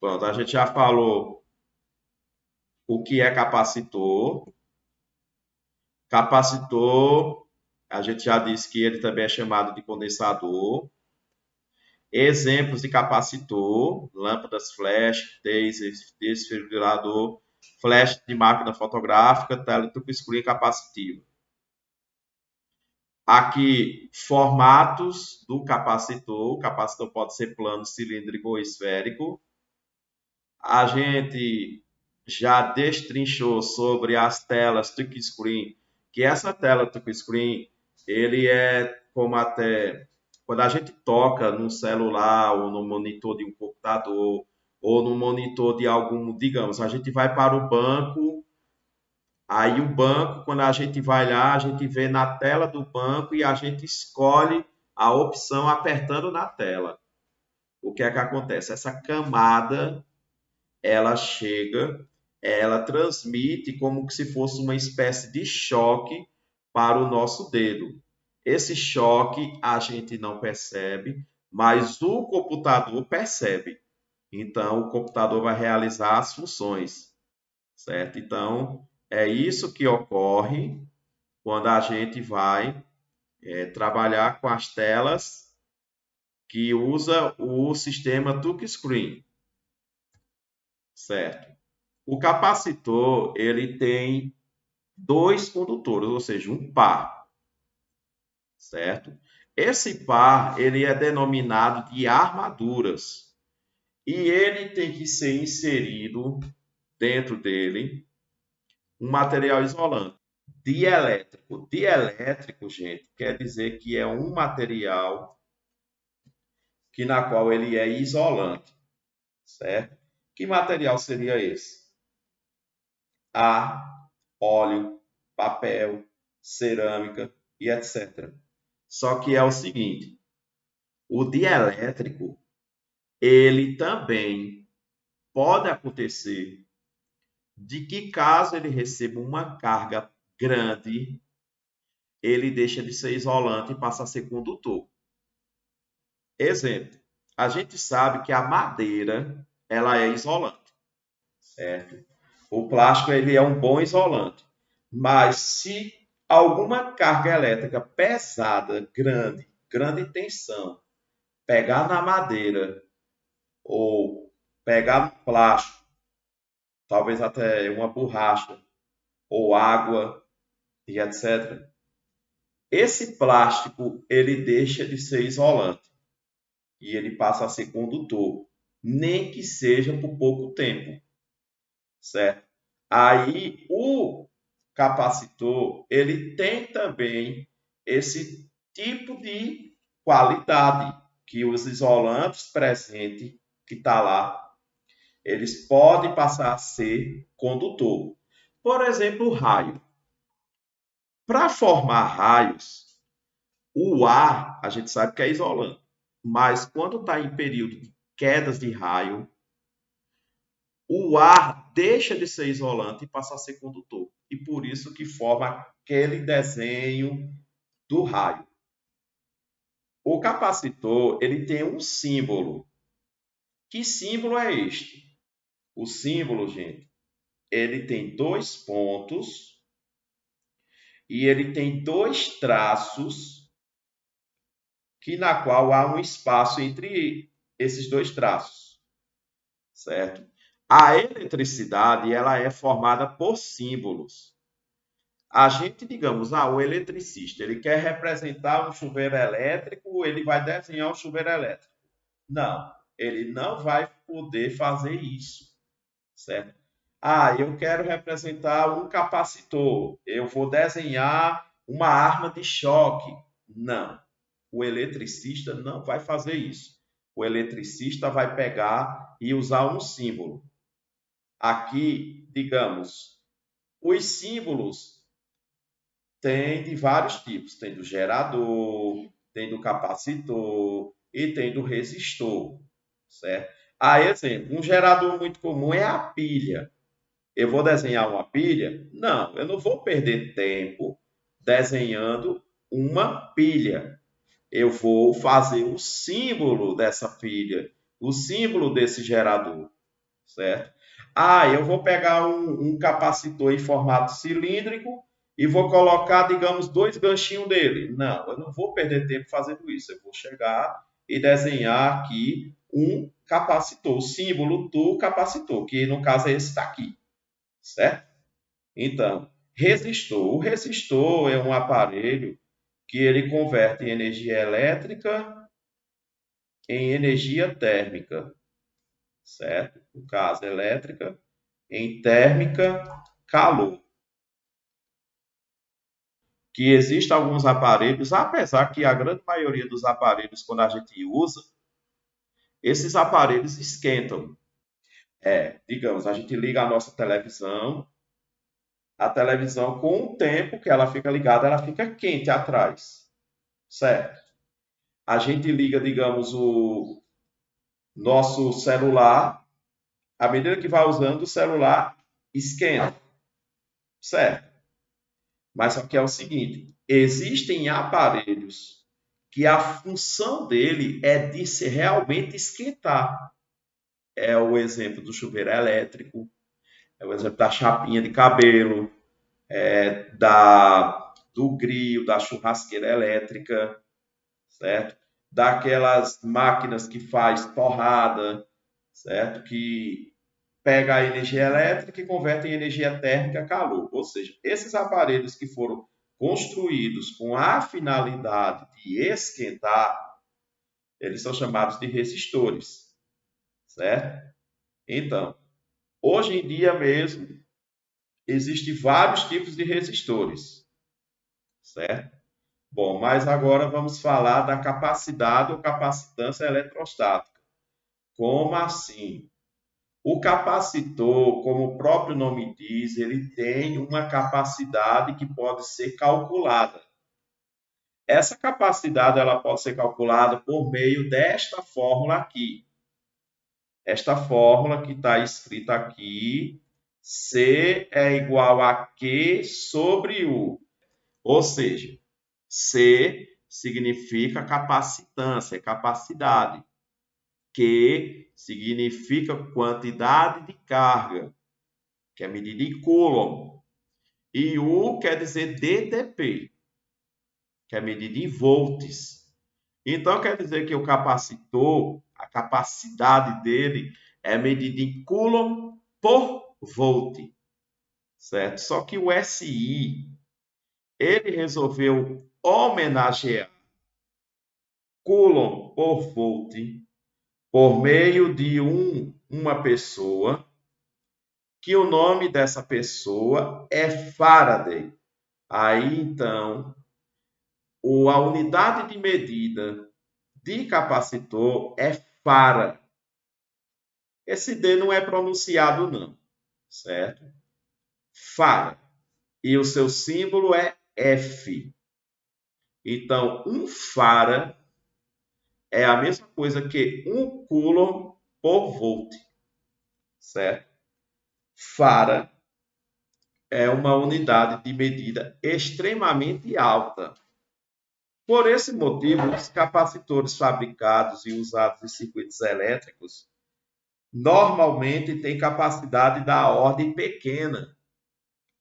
Pronto, a gente já falou o que é capacitor. Capacitor, a gente já disse que ele também é chamado de condensador. Exemplos de capacitor: lâmpadas flash, taser, desfibrilador, flash de máquina fotográfica, tela touchscreen capacitiva. Aqui, formatos do capacitor. O capacitor pode ser plano, cilíndrico ou esférico. A gente já destrinchou sobre as telas touchscreen, que essa tela touchscreen, ele é como até quando a gente toca no celular ou no monitor de um computador ou no monitor de algum, digamos, a gente vai para o banco, aí o banco, quando a gente vai lá, a gente vê na tela do banco e a gente escolhe a opção apertando na tela. O que é que acontece? Essa camada ela chega, ela transmite como se fosse uma espécie de choque para o nosso dedo. Esse choque a gente não percebe, mas o computador percebe. Então, o computador vai realizar as funções, certo? Então, é isso que ocorre quando a gente vai trabalhar com as telas que usa o sistema touchscreen, certo? O capacitor, ele tem dois condutores, ou seja, um par, certo? Esse par, ele é denominado de armaduras e ele tem que ser inserido dentro dele um material isolante. Dielétrico. Dielétrico, gente, quer dizer que é um material que na qual ele é isolante, certo? Que material seria esse? Ar, óleo, papel, cerâmica e etc. Só que é o seguinte, o dielétrico, ele também pode acontecer de que caso ele receba uma carga grande, ele deixa de ser isolante e passa a ser condutor. Exemplo, a gente sabe que a madeira, ela é isolante, certo? O plástico, ele é um bom isolante. Mas se alguma carga elétrica pesada, grande tensão, pegar na madeira ou pegar no plástico, talvez até uma borracha ou água e etc. Esse plástico ele deixa de ser isolante e ele passa a ser condutor, nem que seja por pouco tempo, certo? Aí o capacitor ele tem também esse tipo de qualidade que os isolantes presentes que está lá eles podem passar a ser condutor. Por exemplo, o raio. Para formar raios, o ar, a gente sabe que é isolante, mas quando está em período de quedas de raio, o ar deixa de ser isolante e passa a ser condutor. E por isso que forma aquele desenho do raio. O capacitor, ele tem um símbolo. Que símbolo é este? O símbolo, gente, ele tem dois pontos e ele tem dois traços que na qual há um espaço entre esses dois traços, certo? A eletricidade ela é formada por símbolos. A gente, digamos, o eletricista, ele quer representar um chuveiro elétrico, ele vai desenhar um chuveiro elétrico. Não, ele não vai poder fazer isso, certo? Eu quero representar um capacitor, eu vou desenhar uma arma de choque. Não, o eletricista não vai fazer isso. O eletricista vai pegar e usar um símbolo. Aqui, digamos, os símbolos têm de vários tipos. Tem do gerador, tem do capacitor e tem do resistor, certo? Exemplo, um gerador muito comum é a pilha. Eu vou desenhar uma pilha? Não, eu não vou perder tempo desenhando uma pilha. Eu vou fazer o símbolo dessa pilha, o símbolo desse gerador. certo? Ah, eu vou pegar um capacitor em formato cilíndrico e vou colocar, digamos, dois ganchinhos dele. Não, eu não vou perder tempo fazendo isso. Eu vou chegar e desenhar aqui um capacitor, o símbolo do capacitor, que no caso é esse daqui, certo? Então, resistor. O resistor é um aparelho que ele converte energia elétrica em energia térmica, certo? No caso, elétrica em térmica, calor. Que existem alguns aparelhos, apesar que a grande maioria dos aparelhos, quando a gente usa, esses aparelhos esquentam. Digamos, a gente liga a nossa televisão, a televisão, com o tempo que ela fica ligada, ela fica quente atrás, certo? A gente liga, digamos, o nosso celular, à medida que vai usando, o celular esquenta, certo? Mas só que é o seguinte, existem aparelhos que a função dele é de se realmente esquentar. É o exemplo do chuveiro elétrico, é o exemplo da chapinha de cabelo, do grill, da churrasqueira elétrica, certo? Daquelas máquinas que faz torrada, certo? Que pega a energia elétrica e converte em energia térmica a calor. Ou seja, esses aparelhos que foram construídos com a finalidade de esquentar, eles são chamados de resistores, certo? Então, hoje em dia mesmo, existem vários tipos de resistores, certo? Bom, mas agora vamos falar da capacidade ou capacitância eletrostática. Como assim? O capacitor, como o próprio nome diz, ele tem uma capacidade que pode ser calculada. Essa capacidade ela pode ser calculada por meio desta fórmula aqui. Esta fórmula que está escrita aqui, C é igual a Q sobre U. Ou seja, C significa capacitância, capacidade. Q significa quantidade de carga, que é medida em Coulomb. E U quer dizer DTP, que é medida em volts. Então, quer dizer que o capacitor, a capacidade dele é medida em Coulomb por volt, certo? Só que o SI, ele resolveu homenagear Coulomb por volt por meio de uma pessoa, que o nome dessa pessoa é Faraday. Aí, então, a unidade de medida de capacitor é farad. Esse D não é pronunciado não, certo? Farad. E o seu símbolo é F. Então, um farad é a mesma coisa que um coulomb por volt, certo? Farad é uma unidade de medida extremamente alta. Por esse motivo, os capacitores fabricados e usados em circuitos elétricos normalmente têm capacidade da ordem pequena.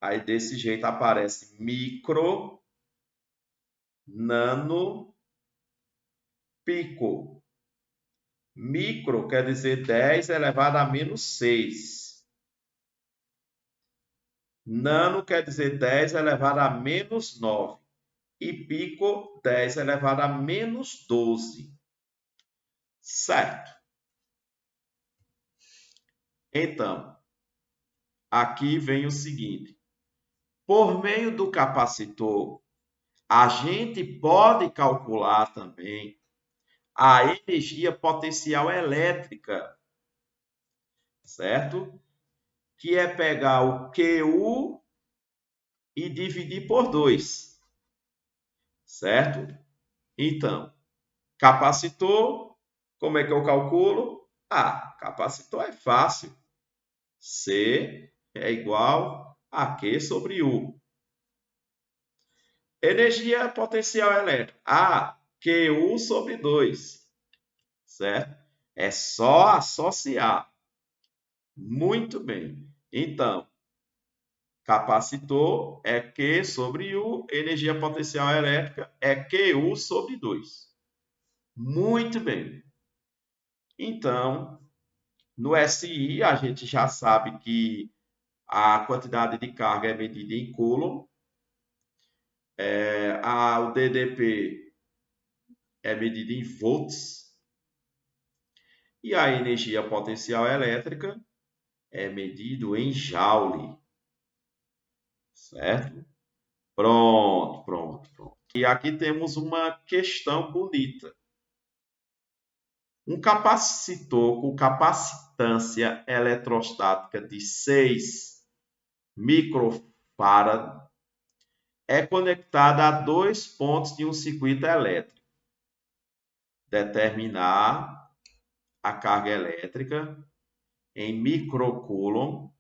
Aí desse jeito aparece micro, nano, pico. Micro quer dizer 10 elevado a menos 6. Nano quer dizer 10 elevado a menos 9. E pico 10 elevado a menos 12. Certo. Então, aqui vem o seguinte. Por meio do capacitor, a gente pode calcular também a energia potencial elétrica, certo? Que é pegar o QU e dividir por 2, certo? Então, capacitor, como é que eu calculo? Ah, capacitor é fácil. C é igual a Q sobre U. Energia potencial elétrica. A, QU sobre 2. Certo? É só associar. Muito bem. Então, capacitor é Q sobre U, energia potencial elétrica é QU sobre 2. Muito bem. Então, no SI, a gente já sabe que a quantidade de carga é medida em Coulomb, o DDP é medido em volts, e a energia potencial elétrica é medido em Joule, certo? Pronto, pronto, pronto. E aqui temos uma questão bonita. Um capacitor com capacitância eletrostática de 6 microfarad é conectado a 2 pontos de um circuito elétrico. Determinar a carga elétrica em microcoulomb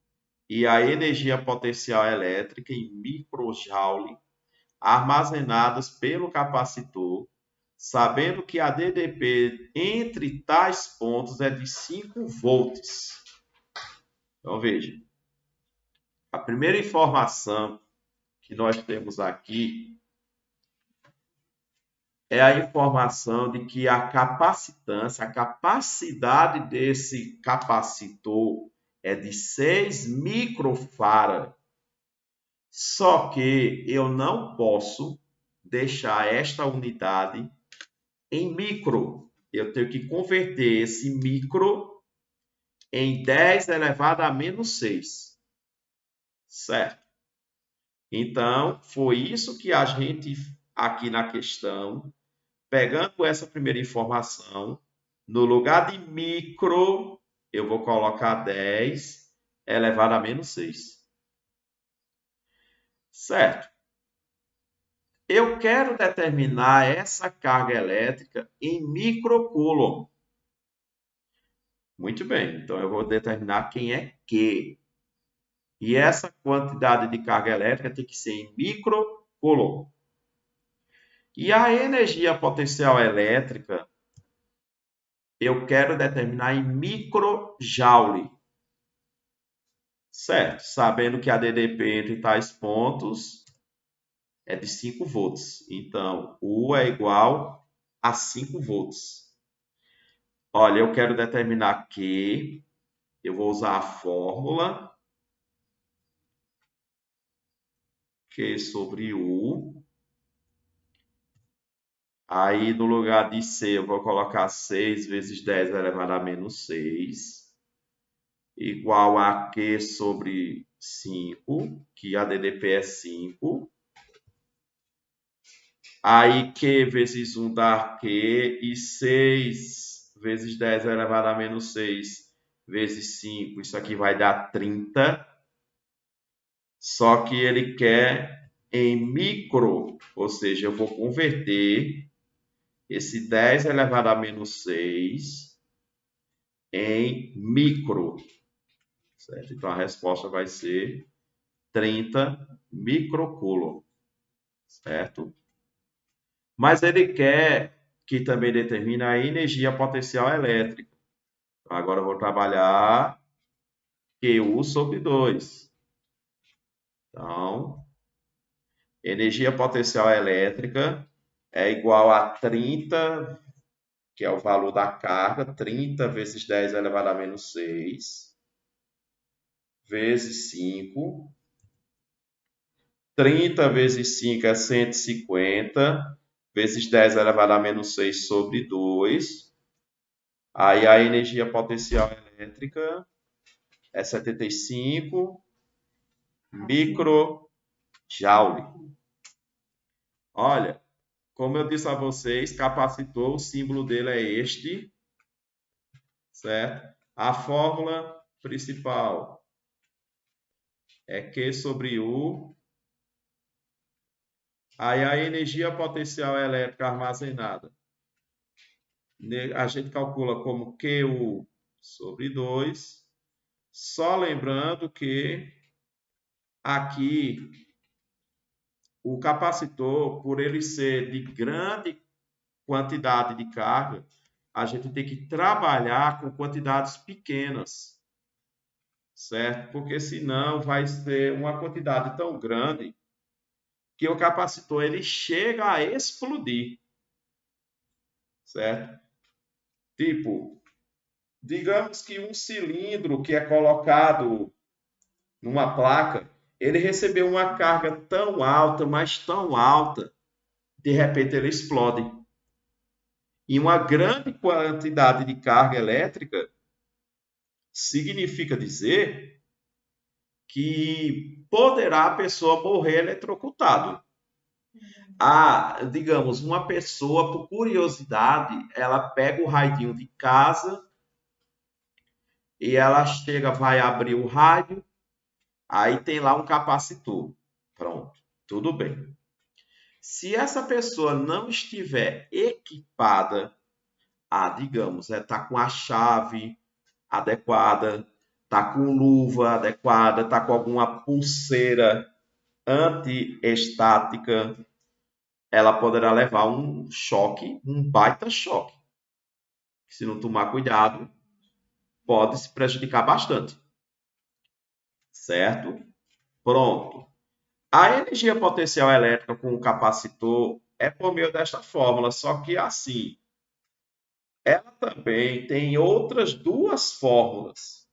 e a energia potencial elétrica em microjoule armazenadas pelo capacitor, sabendo que a DDP entre tais pontos é de 5 volts. Então, veja, a primeira informação que nós temos aqui é a informação de que a capacitância, a capacidade desse capacitor é de 6 microfarad. Só que eu não posso deixar esta unidade em micro. Eu tenho que converter esse micro em 10 elevado a menos 6. Certo? Então, foi isso que a gente, aqui na questão, pegando essa primeira informação, no lugar de micro, eu vou colocar 10 elevado a menos 6. Certo? Eu quero determinar essa carga elétrica em microcoulomb. Muito bem, então eu vou determinar quem é Q. E essa quantidade de carga elétrica tem que ser em microcoulomb. E a energia potencial elétrica eu quero determinar em microjoule. Certo, sabendo que a DDP entre tais pontos é de 5 volts. Então, U é igual a 5 volts. Olha, eu quero determinar que eu vou usar a fórmula Q sobre U. Aí, no lugar de C, eu vou colocar 6 vezes 10 elevado a menos 6, igual a Q sobre 5, que a DDP é 5. Aí, Q vezes 1 dá Q, e 6 vezes 10 elevado a menos 6 vezes 5, isso aqui vai dar 30. Só que ele quer em micro, ou seja, eu vou converter esse 10 elevado a menos 6 em micro, certo? Então, a resposta vai ser 30 microcoulomb, certo? Mas ele quer que também determine a energia potencial elétrica. Então, agora eu vou trabalhar QU sobre 2. Então, energia potencial elétrica é igual a 30, que é o valor da carga, 30 vezes 10 elevado a menos 6, vezes 5. 30 vezes 5 é 150, vezes 10 elevado a menos 6 sobre 2. Aí a energia potencial elétrica é 75 microjoule. Olha, como eu disse a vocês, capacitor, o símbolo dele é este, certo? A fórmula principal é Q sobre U. Aí a energia potencial elétrica armazenada, a gente calcula como QU sobre 2. Só lembrando que aqui o capacitor, por ele ser de grande quantidade de carga, a gente tem que trabalhar com quantidades pequenas. certo? Porque senão vai ser uma quantidade tão grande que o capacitor ele chega a explodir, certo? Tipo, digamos que um cilindro que é colocado numa placa, ele recebeu uma carga tão alta, mas tão alta, de repente ele explode. E uma grande quantidade de carga elétrica significa dizer que poderá a pessoa morrer eletrocutado. Digamos, uma pessoa, por curiosidade, ela pega o radinho de casa e ela chega, vai abrir o rádio, aí tem lá um capacitor. Pronto, tudo bem. Se essa pessoa não estiver equipada, digamos, tá com a chave adequada, tá com luva adequada, tá com alguma pulseira antiestática, ela poderá levar um choque, um baita choque. Se não tomar cuidado, pode se prejudicar bastante, certo? Pronto. A energia potencial elétrica com o capacitor é por meio desta fórmula, só que assim, ela também tem outras duas fórmulas.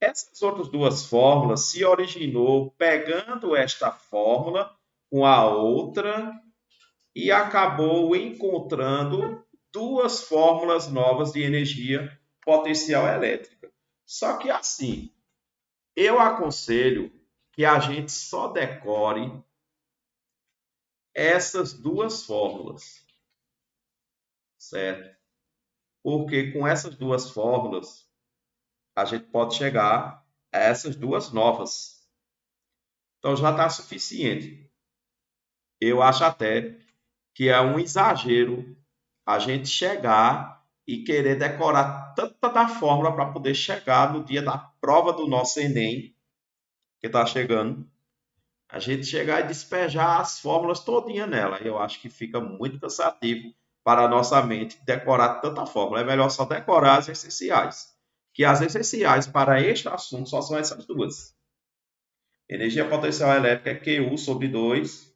Essas outras duas fórmulas se originou pegando esta fórmula com a outra e acabou encontrando duas fórmulas novas de energia potencial elétrica. Só que assim, eu aconselho que a gente só decore essas duas fórmulas, certo? Porque com essas duas fórmulas a gente pode chegar a essas duas novas. Então já está suficiente. Eu acho até que é um exagero a gente chegar e querer decorar tanta da fórmula para poder chegar no dia da prova do nosso Enem, que está chegando, a gente chegar e despejar as fórmulas todinha nela. Eu acho que fica muito cansativo para a nossa mente decorar tanta fórmula. É melhor só decorar as essenciais. Que as essenciais para este assunto só são essas duas. Energia potencial elétrica é QU sobre 2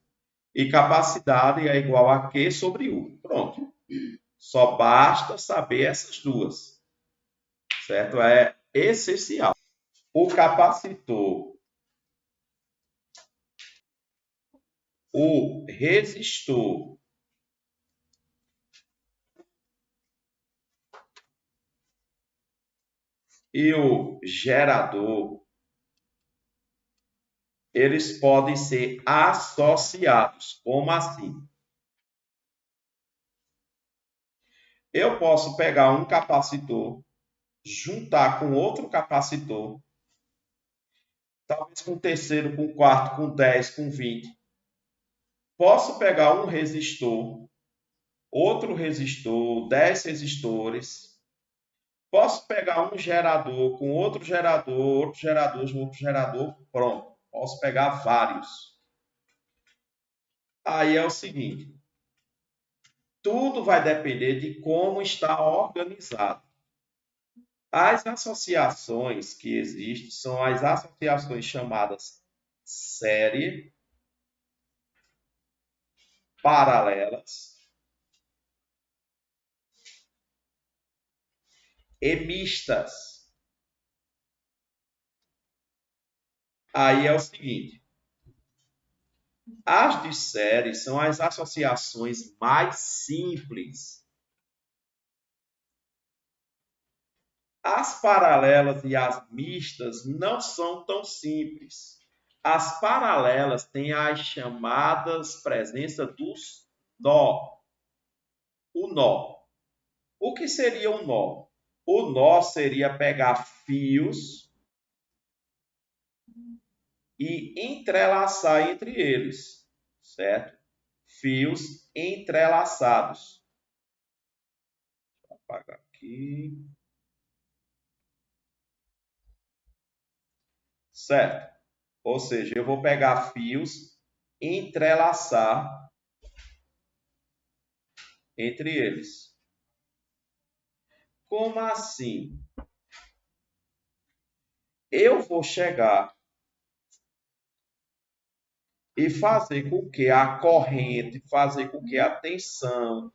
e capacidade é igual a Q sobre U. Pronto. Só basta saber essas duas, certo? É essencial. O capacitor, o resistor e o gerador, eles podem ser associados. Como assim? Eu posso pegar um capacitor, juntar com outro capacitor, talvez com terceiro, com quarto, com 10, com 20. Posso pegar um resistor, outro resistor, 10 resistores. Posso pegar um gerador com outro gerador, outro gerador, pronto. Posso pegar vários. Aí é o seguinte, tudo vai depender de como está organizado. As associações que existem são as associações chamadas série, paralelas e mistas. Aí é o seguinte, as de série são as associações mais simples. As paralelas e as mistas não são tão simples. As paralelas têm as chamadas presença dos nó. O nó. O que seria um nó? O nó seria pegar fios e entrelaçar entre eles, certo? Fios entrelaçados. Vou apagar aqui. Certo? Ou seja, eu vou pegar fios, entrelaçar entre eles. Como assim? eu vou chegar e fazer com que a corrente, fazer com que a tensão,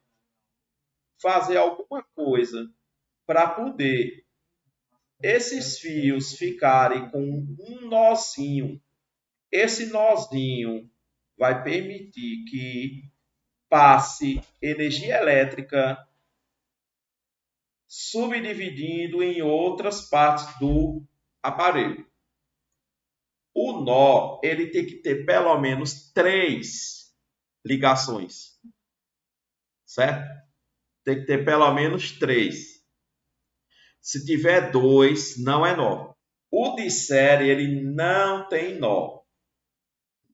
fazer alguma coisa para poder esses fios ficarem com um nozinho. Esse nozinho vai permitir que passe energia elétrica subdividindo em outras partes do aparelho. O nó, ele tem que ter pelo menos 3 ligações, certo? Tem que ter pelo menos 3. Se tiver 2, não é nó. O de série, ele não tem nó.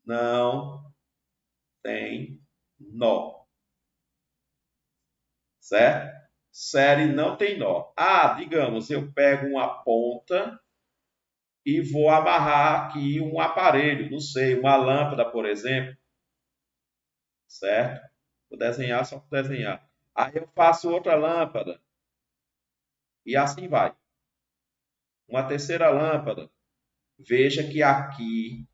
Não tem nó. Certo? Série não tem nó. Ah, digamos, eu pego uma ponta e vou amarrar aqui um aparelho, não sei, uma lâmpada, por exemplo, certo? Vou desenhar só para desenhar. Aí eu faço outra lâmpada e assim vai. Uma terceira lâmpada. Veja que aqui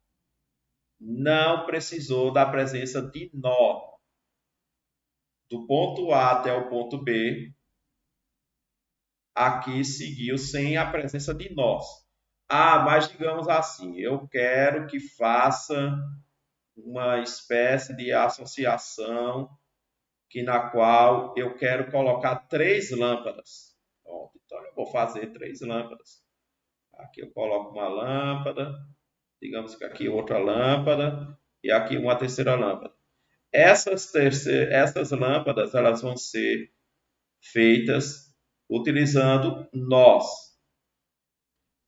não precisou da presença de nó. Do ponto A até o ponto B, aqui seguiu sem a presença de nós. Ah, mas digamos assim, eu quero que faça uma espécie de associação que na qual eu quero colocar 3 lâmpadas. Pronto, então eu vou fazer 3 lâmpadas. Aqui eu coloco uma lâmpada, digamos que aqui outra lâmpada e aqui uma terceira lâmpada. Essas lâmpadas elas vão ser feitas utilizando nós.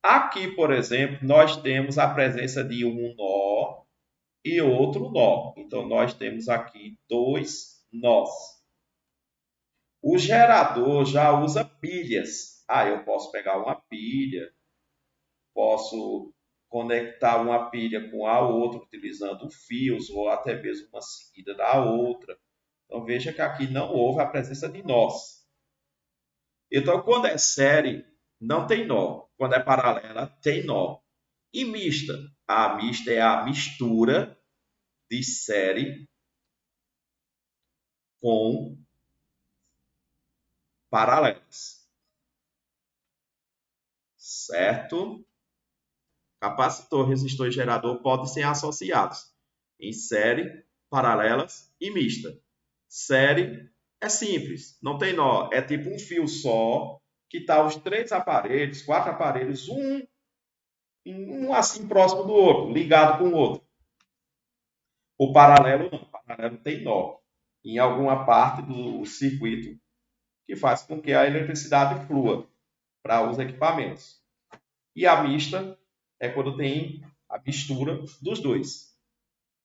Aqui, por exemplo, nós temos a presença de um nó e outro nó. Então, nós temos aqui 2 nós. O gerador já usa pilhas. Ah, eu posso pegar uma pilha, posso conectar uma pilha com a outra utilizando fios ou até mesmo uma seguida da outra. Então, veja que aqui não houve a presença de nós. Então, quando é série, não tem nó. Quando é paralela, tem nó. E mista? A mista é a mistura de série com paralelas. Certo? Capacitor, resistor e gerador podem ser associados em série, paralelas e mista. Série é simples, não tem nó. É tipo um fio só, que está os 3 aparelhos, 4 aparelhos, um assim próximo do outro, ligado com o outro. O paralelo não. O paralelo tem nó em alguma parte do circuito que faz com que a eletricidade flua para os equipamentos. E a mista é quando tem a mistura dos dois.